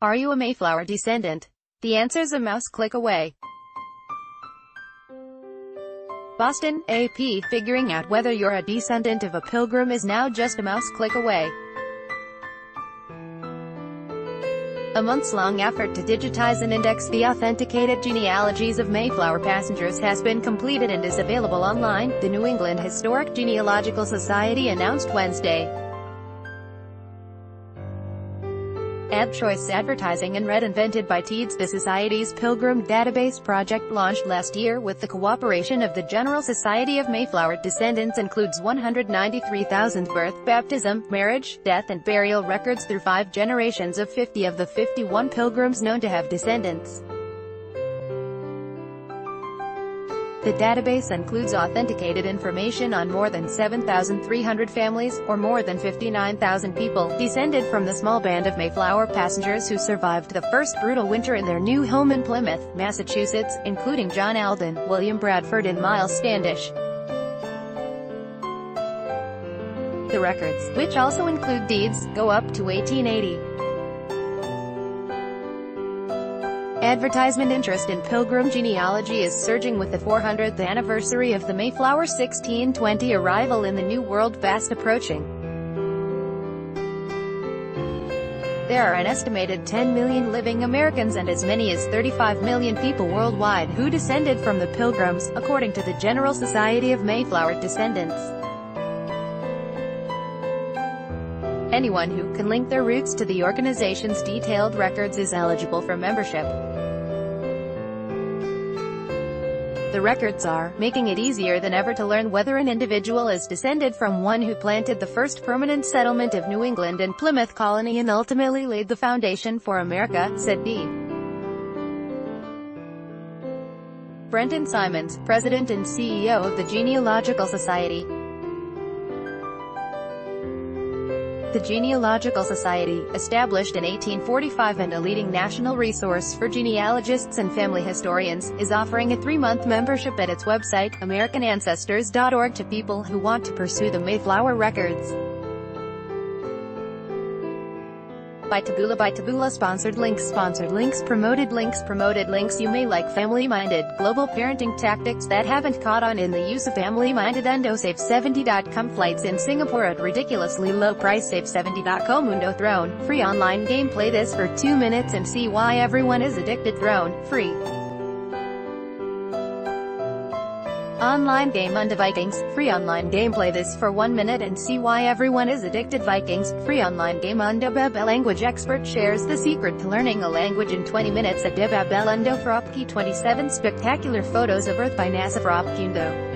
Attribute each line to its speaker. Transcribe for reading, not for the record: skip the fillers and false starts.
Speaker 1: Are you a Mayflower descendant? The answer's a mouse click away. Boston, AP, figuring out whether you're a descendant of a pilgrim is now just a mouse click away. A months-long effort to digitize and index the authenticated genealogies of Mayflower passengers has been completed and is available online, the New England Historic Genealogical Society announced Wednesday. Ad choice advertising and read invented by TEEDS, the Society's Pilgrim Database project launched last year with the cooperation of the General Society of Mayflower Descendants includes 193,000 birth, baptism, marriage, death and burial records through 5 generations of 50 of the 51 pilgrims known to have descendants. The database includes authenticated information on more than 7,300 families, or more than 59,000 people, descended from the small band of Mayflower passengers who survived the first brutal winter in their new home in Plymouth, Massachusetts, including John Alden, William Bradford and Miles Standish. The records, which also include deeds, go up to 1880. Advertisement interest in pilgrim genealogy is surging with the 400th anniversary of the Mayflower 1620 arrival in the New World fast approaching. There are an estimated 10 million living Americans and as many as 35 million people worldwide who descended from the Pilgrims, according to the General Society of Mayflower Descendants. Anyone who can link their roots to the organization's detailed records is eligible for membership. The records are making it easier than ever to learn whether an individual is descended from one who planted the first permanent settlement of New England and Plymouth Colony and ultimately laid the foundation for America, said D. Brenton Simons, President and CEO of the Genealogical Society. The Genealogical Society, established in 1845 and a leading national resource for genealogists and family historians, is offering a 3-month membership at its website, AmericanAncestors.org, to people who want to pursue the Mayflower records. By Taboola sponsored links promoted links. You may like family-minded, global parenting tactics that haven't caught on in the use of family-minded Save70.com flights in Singapore at ridiculously low price. Save70.com Mundo Throne, free online game. Play this for 2 minutes and see why everyone is addicted. Throne, free. Online game Mundo Vikings, free online game. Play this for 1 minute and see why everyone is addicted. Vikings, free online game. Mundo Bebe language expert shares the secret to learning a language in 20 minutes at Debabelundo Fropki 27 spectacular photos of Earth by NASA Fropkindo.